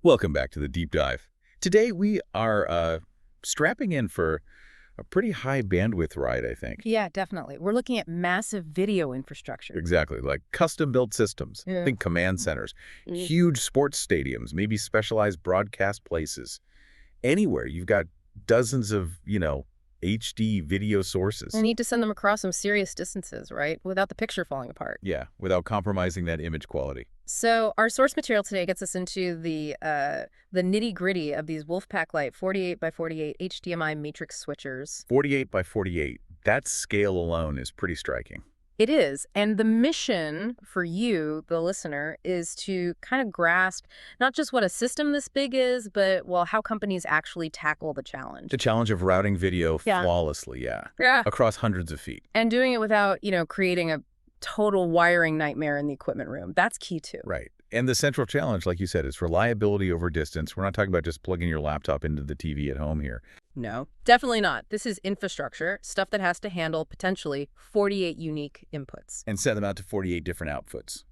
Welcome back to the deep dive. Today we are strapping in for a pretty high bandwidth ride, I think. Yeah, definitely. We're looking at massive video infrastructure. Exactly, like custom-built systems. Yeah. Think command centers, Mm. huge sports stadiums, maybe specialized broadcast places. Anywhere you've got dozens of, HD video sources. I need to send them across some serious distances, right? Without the picture falling apart. Yeah, without compromising that image quality. So our source material today gets us into the nitty-gritty of these WolfPack Lite 48x48 HDMI Matrix Switchers. 48 by 48. That scale alone is pretty striking. It is. And the mission for you, the listener, is to kind of grasp not just what a system this big is, but, well, how companies actually tackle the challenge. The challenge of routing video Yeah. flawlessly, Yeah. across hundreds of feet. And doing it without, creating a total wiring nightmare in the equipment room. That's key, too. Right. And the central challenge, like you said, is reliability over distance. We're not talking about just plugging your laptop into the TV at home here. No, definitely not. This is infrastructure, stuff that has to handle potentially 48 unique inputs. And set them out to 48 different outputs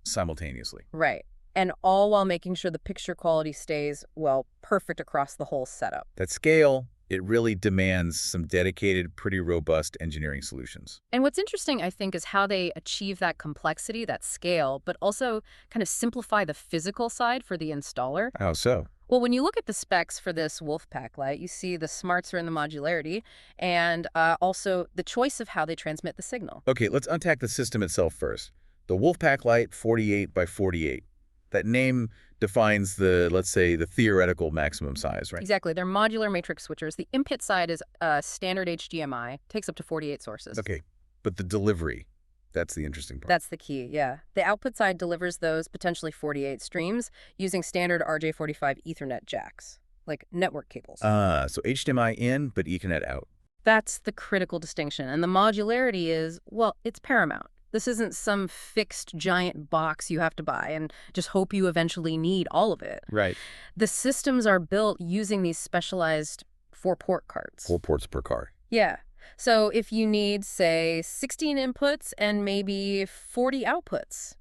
simultaneously. Right. And all while making sure the picture quality stays, well, perfect across the whole setup. That scale, it really demands some dedicated, pretty robust engineering solutions. And what's interesting, I think, is how they achieve that complexity, that scale, but also kind of simplify the physical side for the installer. How so? Well, when you look at the specs for this WolfPack Lite, you see the smarts are in the modularity and also the choice of how they transmit the signal. Okay, let's unpack the system itself first. The WolfPack Lite 48 by 48. That name defines the, let's say, the theoretical maximum size, right? Exactly. They're modular matrix switchers. The input side is standard HDMI, takes up to 48 sources. Okay, but the delivery, that's the interesting part. That's the key, yeah. The output side delivers those potentially 48 streams using standard RJ45 Ethernet jacks, like network cables. So HDMI in, but Ethernet out. That's the critical distinction. And the modularity is, well, it's paramount. This isn't some fixed giant box you have to buy and just hope you eventually need all of it. Right. The systems are built using these specialized 4-port cards. 4 ports per card. Yeah. So if you need, say, 16 inputs and maybe 40 outputs,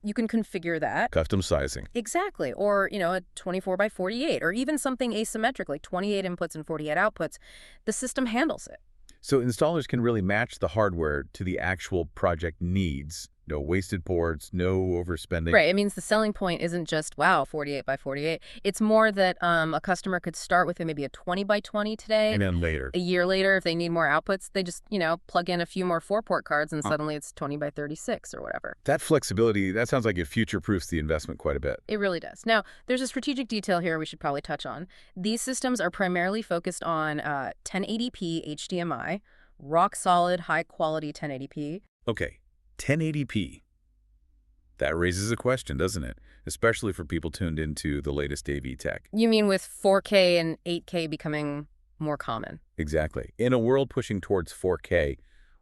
you can configure that. Custom sizing. Exactly. Or, a 24 by 48, or even something asymmetric like 28 inputs and 48 outputs. The system handles it. So installers can really match the hardware to the actual project needs. No wasted ports, no overspending. Right. It means the selling point isn't just, wow, 48 by 48. It's more that a customer could start with maybe a 20 by 20 today. And then later. A year later, if they need more outputs, they just, plug in a few more 4-port cards and suddenly it's 20 by 36 or whatever. That flexibility, that sounds like it future-proofs the investment quite a bit. It really does. Now, there's a strategic detail here we should probably touch on. These systems are primarily focused on 1080p HDMI, rock-solid, high-quality 1080p. Okay. 1080p. That raises a question, doesn't it? Especially for people tuned into the latest AV tech. You mean with 4K and 8K becoming more common? Exactly. In a world pushing towards 4K,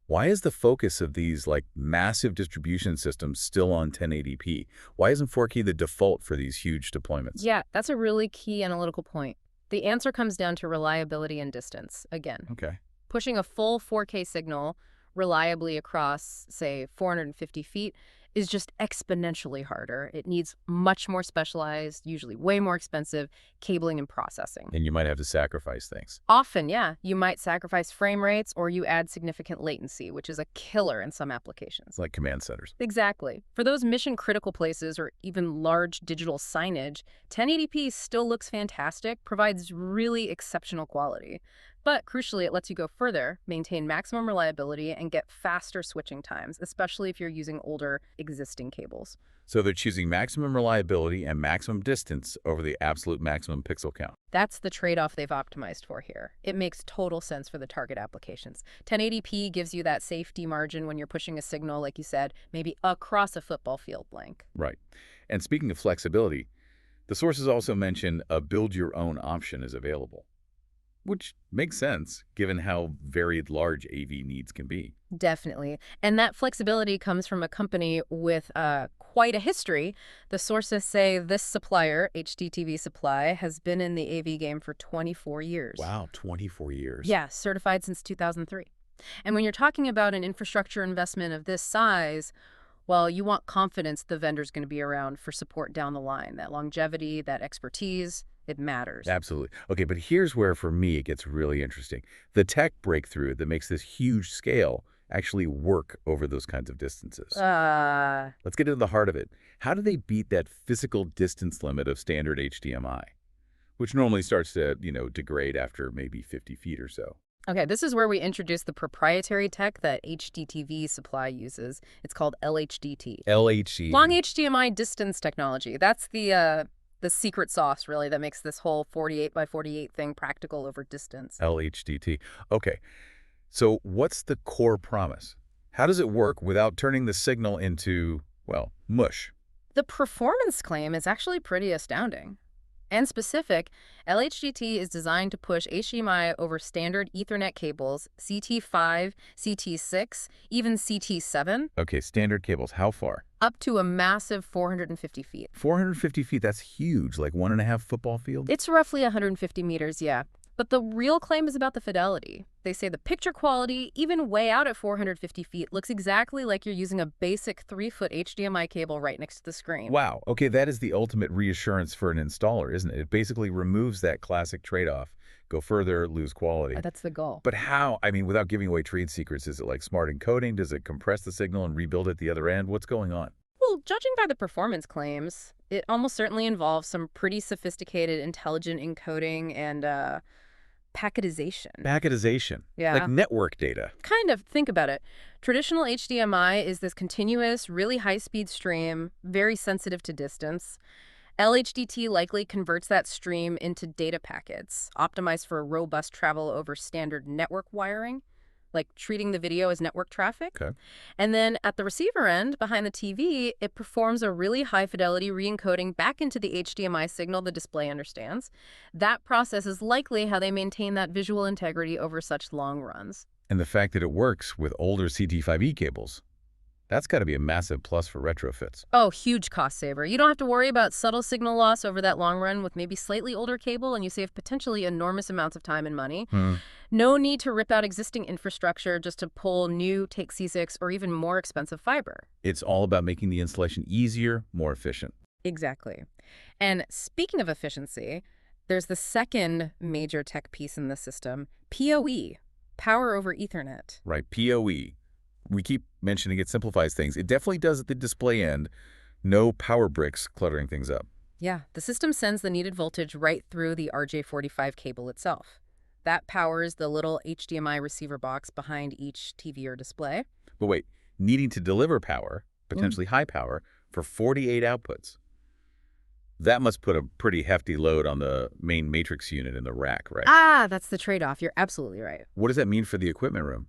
why is the focus of these massive distribution systems still on 1080p? Why isn't 4K the default for these huge deployments? Yeah, that's a really key analytical point. The answer comes down to reliability and distance, again. Okay. Pushing a full 4K signal reliably across, say, 450 feet is just exponentially harder. It needs much more specialized, usually way more expensive, cabling and processing. And you might have to sacrifice things. Often, yeah. You might sacrifice frame rates or you add significant latency, which is a killer in some applications. Like command centers. Exactly. For those mission-critical places or even large digital signage, 1080p still looks fantastic, provides really exceptional quality. But crucially, it lets you go further, maintain maximum reliability, and get faster switching times, especially if you're using older existing cables. So they're choosing maximum reliability and maximum distance over the absolute maximum pixel count. That's the trade-off they've optimized for here. It makes total sense for the target applications. 1080p gives you that safety margin when you're pushing a signal, like you said, maybe across a football field blank. Right. And speaking of flexibility, the sources also mention a build-your-own option is available. Which makes sense, given how varied large AV needs can be. Definitely. And that flexibility comes from a company with quite a history. The sources say this supplier, HDTV Supply, has been in the AV game for 24 years. Wow, 24 years. Yeah, certified since 2003. And when you're talking about an infrastructure investment of this size, Well, you want confidence the vendor's going to be around for support down the line. That longevity, that expertise, it matters. Absolutely. Okay, but here's where, for me, it gets really interesting. The tech breakthrough that makes this huge scale actually work over those kinds of distances. Let's get into the heart of it. How do they beat that physical distance limit of standard HDMI, which normally starts to, degrade after maybe 50 feet or so? Okay, this is where we introduce the proprietary tech that HDTV Supply uses. It's called LHDT. LHD. Long HDMI distance technology. That's the secret sauce, really, that makes this whole 48 by 48 thing practical over distance. LHDT. Okay, so what's the core promise? How does it work without turning the signal into, well, mush? The performance claim is actually pretty astounding. And specific, LHDT is designed to push HDMI over standard Ethernet cables, CT5, CT6, even CT7. Okay, standard cables, how far? Up to a massive 450 feet. 450 feet, that's huge, like 1.5 football field? It's roughly 150 meters, yeah. But the real claim is about the fidelity. They say the picture quality, even way out at 450 feet, looks exactly like you're using a basic 3-foot HDMI cable right next to the screen. Wow. Okay, that is the ultimate reassurance for an installer, isn't it? It basically removes that classic trade-off. Go further, lose quality. That's the goal. But how? I mean, without giving away trade secrets, is it like smart encoding? Does it compress the signal and rebuild at the other end? What's going on? Well, judging by the performance claims, it almost certainly involves some pretty sophisticated, intelligent encoding and packetization. Packetization? Yeah. Like network data? Kind of. Think about it. Traditional HDMI is this continuous, really high-speed stream, very sensitive to distance. LHDT likely converts that stream into data packets, optimized for robust travel over standard network wiring, like treating the video as network traffic. Okay. And then at the receiver end, behind the TV, it performs a really high-fidelity re-encoding back into the HDMI signal the display understands. That process is likely how they maintain that visual integrity over such long runs. And the fact that it works with older CT5E cables, that's got to be a massive plus for retrofits. Oh, huge cost saver. You don't have to worry about subtle signal loss over that long run with maybe slightly older cable, and you save potentially enormous amounts of time and money. No need to rip out existing infrastructure just to pull new, take C6, or even more expensive fiber. It's all about making the installation easier, more efficient. Exactly. And speaking of efficiency, there's the second major tech piece in the system, PoE, Power over Ethernet. Right, PoE. We keep mentioning it simplifies things. It definitely does at the display end. No power bricks cluttering things up. Yeah, the system sends the needed voltage right through the RJ45 cable itself. That powers the little HDMI receiver box behind each TV or display. But wait, needing to deliver power, potentially high power, for 48 outputs. That must put a pretty hefty load on the main matrix unit in the rack, right? Ah, that's the trade-off. You're absolutely right. What does that mean for the equipment room?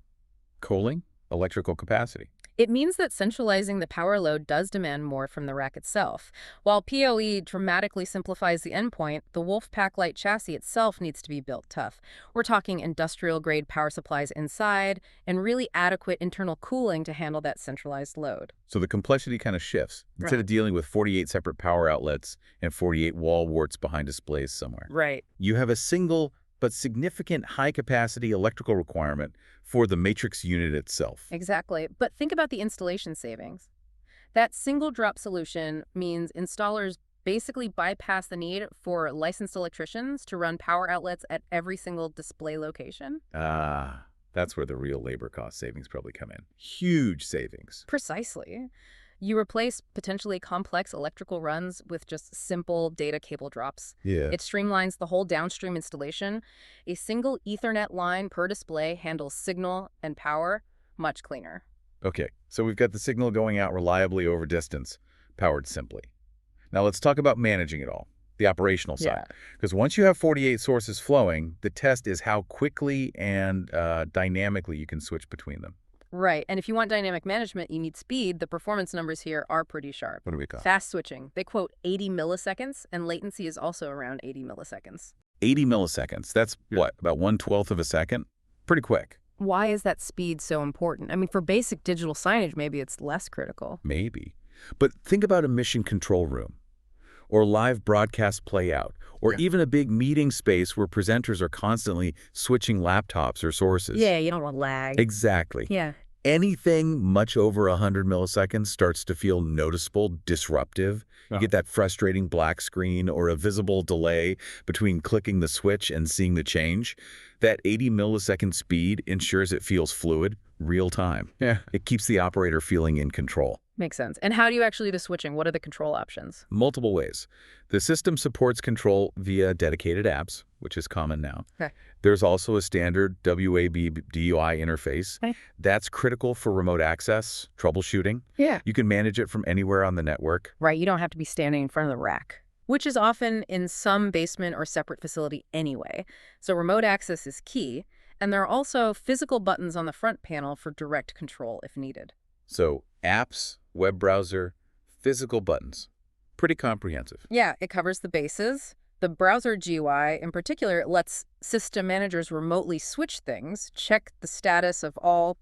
Cooling? Electrical capacity? It means that centralizing the power load does demand more from the rack itself. While PoE dramatically simplifies the endpoint, the WolfPack light chassis itself needs to be built tough. We're talking industrial-grade power supplies inside and really adequate internal cooling to handle that centralized load. So the complexity kind of shifts. Instead Right. of dealing with 48 separate power outlets and 48 wall warts behind displays somewhere, Right. you have a single but significant high-capacity electrical requirement for the matrix unit itself. Exactly. But think about the installation savings. That single drop solution means installers basically bypass the need for licensed electricians to run power outlets at every single display location. Ah, that's where the real labor cost savings probably come in. Huge savings. Precisely. You replace potentially complex electrical runs with just simple data cable drops. Yeah. It streamlines the whole downstream installation. A single Ethernet line per display handles signal and power much cleaner. Okay, so we've got the signal going out reliably over distance, powered simply. Now let's talk about managing it all, the operational side. Because once you have 48 sources flowing, the test is how quickly and dynamically you can switch between them. Right. And if you want dynamic management, you need speed. The performance numbers here are pretty sharp. What do we call? Fast switching. They quote 80 milliseconds, and latency is also around 80 milliseconds. 80 milliseconds. That's what, about 1/12 of a second? Pretty quick. Why is that speed so important? I mean, for basic digital signage, maybe it's less critical. Maybe. But think about a mission control room, or live broadcast playout, or even a big meeting space where presenters are constantly switching laptops or sources. Yeah, you don't want lag. Exactly. Yeah. Anything much over 100 milliseconds starts to feel noticeable, disruptive. You get that frustrating black screen or a visible delay between clicking the switch and seeing the change. That 80 millisecond speed ensures it feels fluid, real time. Yeah. It keeps the operator feeling in control. Makes sense. And how do you actually do the switching? What are the control options? Multiple ways. The system supports control via dedicated apps, which is common now. Okay. There's also a standard WAV DUI interface. Okay. That's critical for remote access, troubleshooting. Yeah. You can manage it from anywhere on the network. Right, you don't have to be standing in front of the rack, which is often in some basement or separate facility anyway. So remote access is key, and there are also physical buttons on the front panel for direct control if needed. So apps, web browser, physical buttons. Pretty comprehensive. Yeah, it covers the bases. The browser GUI, in particular, lets system managers remotely switch things, check the status of all,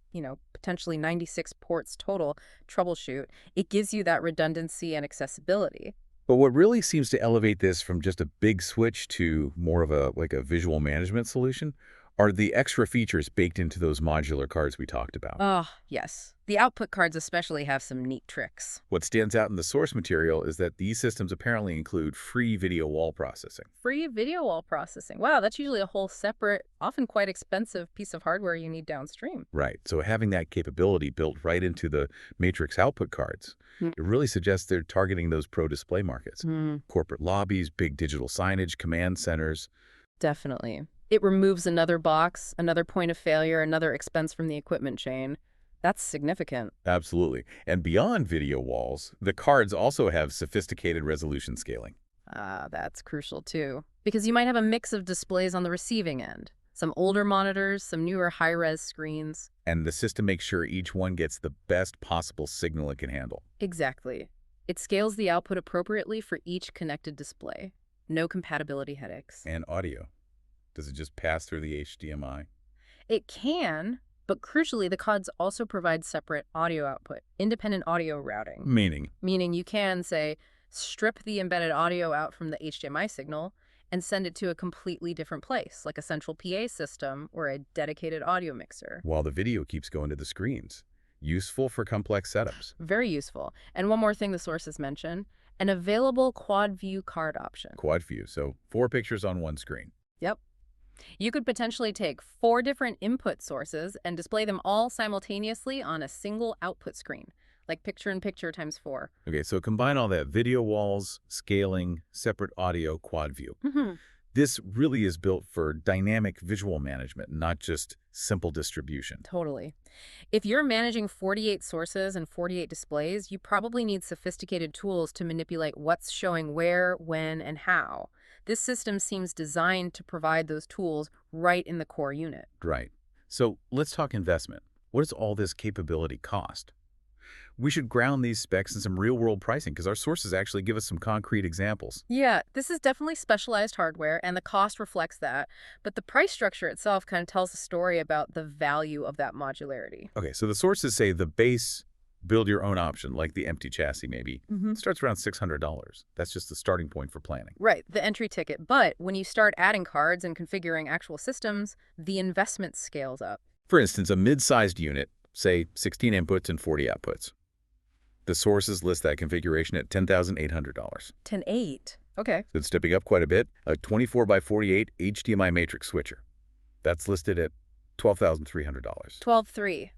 potentially 96 ports total, troubleshoot. It gives you that redundancy and accessibility. But what really seems to elevate this from just a big switch to more of a visual management solution are the extra features baked into those modular cards we talked about. Oh, yes. The output cards especially have some neat tricks. What stands out in the source material is that these systems apparently include free video wall processing. Free video wall processing. Wow, that's usually a whole separate, often quite expensive piece of hardware you need downstream. Right. So having that capability built right into the Matrix output cards, it really suggests they're targeting those pro display markets. Corporate lobbies, big digital signage, command centers. Definitely. It removes another box, another point of failure, another expense from the equipment chain. That's significant. Absolutely. And beyond video walls, the cards also have sophisticated resolution scaling. That's crucial too, because you might have a mix of displays on the receiving end. Some older monitors, some newer high-res screens. And the system makes sure each one gets the best possible signal it can handle. Exactly. It scales the output appropriately for each connected display. No compatibility headaches. And audio. Does it just pass through the HDMI? It can, but crucially, the cards also provide separate audio output, independent audio routing. Meaning You can, say, strip the embedded audio out from the HDMI signal and send it to a completely different place, like a central PA system or a dedicated audio mixer. while the video keeps going to the screens. Useful for complex setups. Very useful. And one more thing the sources mention, an available quad view card option. Quad view, so 4 pictures on one screen. Yep. You could potentially take 4 different input sources and display them all simultaneously on a single output screen, like picture-in-picture times 4. Okay, so combine all that: video walls, scaling, separate audio, quad view. This really is built for dynamic visual management, not just simple distribution. Totally. If you're managing 48 sources and 48 displays, you probably need sophisticated tools to manipulate what's showing where, when, and how. This system seems designed to provide those tools right in the core unit. Right. So let's talk investment. What does all this capability cost? We should ground these specs in some real-world pricing because our sources actually give us some concrete examples. Yeah, this is definitely specialized hardware, and the cost reflects that. But the price structure itself kind of tells a story about the value of that modularity. Okay, so the sources say the base build-your-own option, like the empty chassis maybe, starts around $600. That's just the starting point for planning. Right, the entry ticket. But when you start adding cards and configuring actual systems, the investment scales up. For instance, a mid-sized unit, say 16 inputs and 40 outputs. The sources list that configuration at $10,800. 10.8. Okay. So it's stepping up quite a bit. A 24x48 HDMI Matrix Switcher. That's listed at $12,300. 12.3.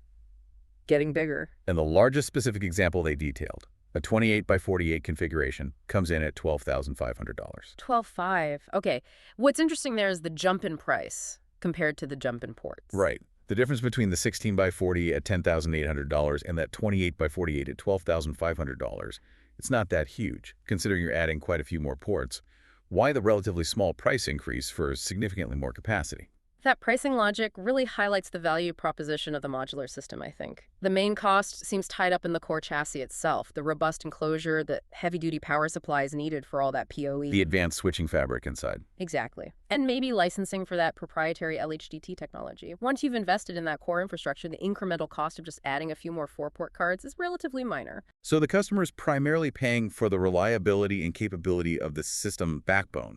Getting bigger. And the largest specific example they detailed, a 28x48 configuration, comes in at $12,500. 12.5. Okay. What's interesting there is the jump in price compared to the jump in ports. Right. The difference between the 16x40 at $10,800 and that 28x48 at $12,500, it's not that huge, considering you're adding quite a few more ports. Why the relatively small price increase for significantly more capacity? That pricing logic really highlights the value proposition of the modular system, I think. The main cost seems tied up in the core chassis itself, the robust enclosure, the heavy-duty power supplies needed for all that PoE. The advanced switching fabric inside. Exactly. And maybe licensing for that proprietary LHDT technology. Once you've invested in that core infrastructure, the incremental cost of just adding a few more 4-port cards is relatively minor. So the customer is primarily paying for the reliability and capability of the system backbone,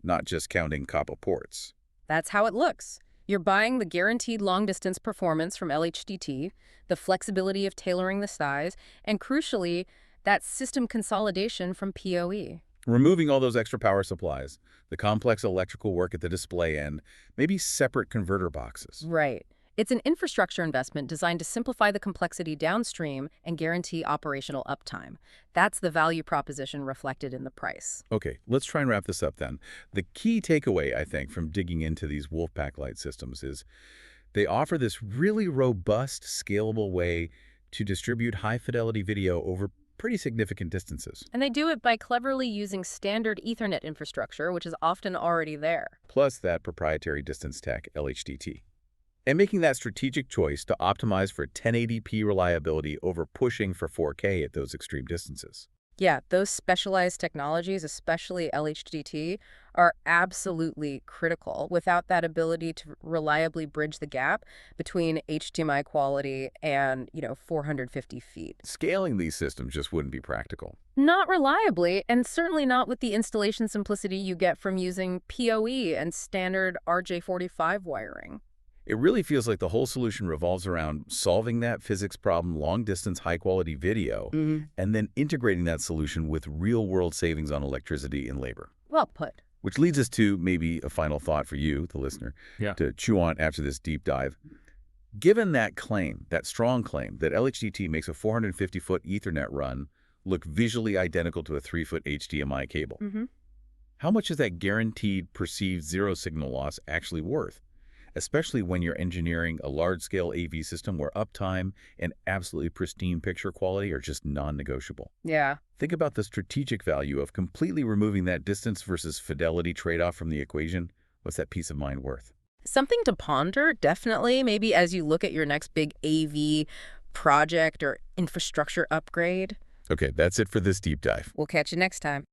not just counting copper ports. That's how it looks. You're buying the guaranteed long-distance performance from LHDT, the flexibility of tailoring the size, and crucially, that system consolidation from PoE. Removing all those extra power supplies, the complex electrical work at the display end, maybe separate converter boxes. Right. It's an infrastructure investment designed to simplify the complexity downstream and guarantee operational uptime. That's the value proposition reflected in the price. Okay, let's try and wrap this up then. The key takeaway, I think, from digging into these WolfPack light systems is they offer this really robust, scalable way to distribute high-fidelity video over pretty significant distances. And they do it by cleverly using standard Ethernet infrastructure, which is often already there. Plus that proprietary distance tech, LHDT. And making that strategic choice to optimize for 1080p reliability over pushing for 4K at those extreme distances. Yeah, those specialized technologies, especially LHDT, are absolutely critical. Without that ability to reliably bridge the gap between HDMI quality and, 450 feet. Scaling these systems just wouldn't be practical. Not reliably, and certainly not with the installation simplicity you get from using PoE and standard RJ45 wiring. It really feels like the whole solution revolves around solving that physics problem, long-distance, high-quality video, and then integrating that solution with real-world savings on electricity and labor. Well put. Which leads us to maybe a final thought for you, the listener, to chew on after this deep dive. Given that claim, that strong claim, that LHDT makes a 450-foot Ethernet run look visually identical to a 3-foot HDMI cable, how much is that guaranteed perceived zero signal loss actually worth? Especially when you're engineering a large-scale AV system where uptime and absolutely pristine picture quality are just non-negotiable. Yeah. Think about the strategic value of completely removing that distance versus fidelity trade-off from the equation. What's that peace of mind worth? Something to ponder, definitely, maybe as you look at your next big AV project or infrastructure upgrade. Okay, that's it for this deep dive. We'll catch you next time.